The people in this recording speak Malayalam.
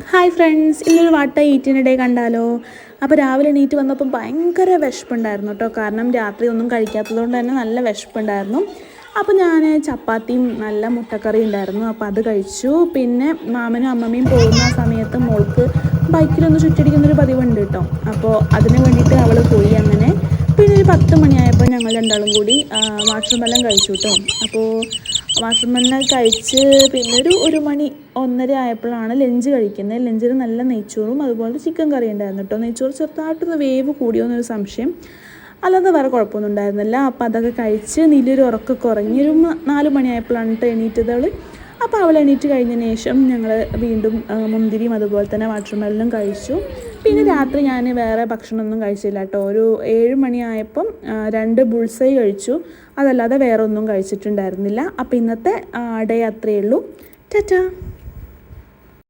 ഹായ് ഫ്രണ്ട്സ്, ഇന്നൊരു വാട്ട ഈറ്റിനിടെ കണ്ടാലോ? അപ്പോൾ രാവിലെ എണീറ്റ് വന്നപ്പോൾ ഭയങ്കര വിശപ്പുണ്ടായിരുന്നു കേട്ടോ. കാരണം രാത്രി ഒന്നും കഴിക്കാത്തത് കൊണ്ട് തന്നെ നല്ല വിശപ്പുണ്ടായിരുന്നു. അപ്പോൾ ഞാൻ ചപ്പാത്തിയും നല്ല മുട്ടക്കറി ഉണ്ടായിരുന്നു, അപ്പോൾ അത് കഴിച്ചു. പിന്നെ മാമനും അമ്മമ്മയും പോകുന്ന ആ സമയത്ത് മോൾക്ക് ബൈക്കിലൊന്ന് ചുറ്റടിക്കുന്നൊരു പതിവുണ്ട് കേട്ടോ. അപ്പോൾ അതിന് വേണ്ടിയിട്ട് അവൾ പോയി. അങ്ങനെ പിന്നെ ഒരു 10 മണിയായപ്പോൾ ഞങ്ങൾ രണ്ടാളും കൂടി വാട്ടർമെലൺ കഴിച്ചു കേട്ടോ. അപ്പോൾ വാട്ടർമെലൺ കഴിച്ച് പിന്നെ ഒരു മണി 1:30 ആയപ്പോഴാണ് ലഞ്ച് കഴിക്കുന്നത്. ലഞ്ചിന് നല്ല നെയ്ച്ചോറും അതുപോലെ ചിക്കൻ കറി ഉണ്ടായിരുന്നു കേട്ടോ. നെയ്ച്ചോറ് ചെറുതായിട്ടൊന്ന് വേവ് കൂടിയോ എന്നൊരു സംശയം, അല്ലാതെ വേറെ കുഴപ്പമൊന്നും ഉണ്ടായിരുന്നില്ല. അപ്പോൾ അതൊക്കെ കഴിച്ച് നീലൊരു ഉറക്കമൊക്കെ ഉറങ്ങി. ഒരു 4 മണിയായപ്പോഴാണ് കേട്ടോ എണീറ്റതവൾ. അപ്പോൾ അവൾ എണീറ്റ് കഴിഞ്ഞതിന് ശേഷം ഞങ്ങൾ വീണ്ടും മുന്തിരിയും അതുപോലെ തന്നെ വാട്ടർമെലനും കഴിച്ചു. പിന്നെ രാത്രി ഞാൻ വേറെ ഭക്ഷണമൊന്നും കഴിച്ചില്ല കേട്ടോ. ഒരു 7 മണിയായപ്പം 2 ബുൾസൈ കഴിച്ചു, അതല്ലാതെ വേറെ ഒന്നും കഴിച്ചിട്ടുണ്ടായിരുന്നില്ല. അപ്പോൾ ഇന്നത്തെ ഡേ അത്രയേ ഉള്ളൂ. ടാറ്റാ.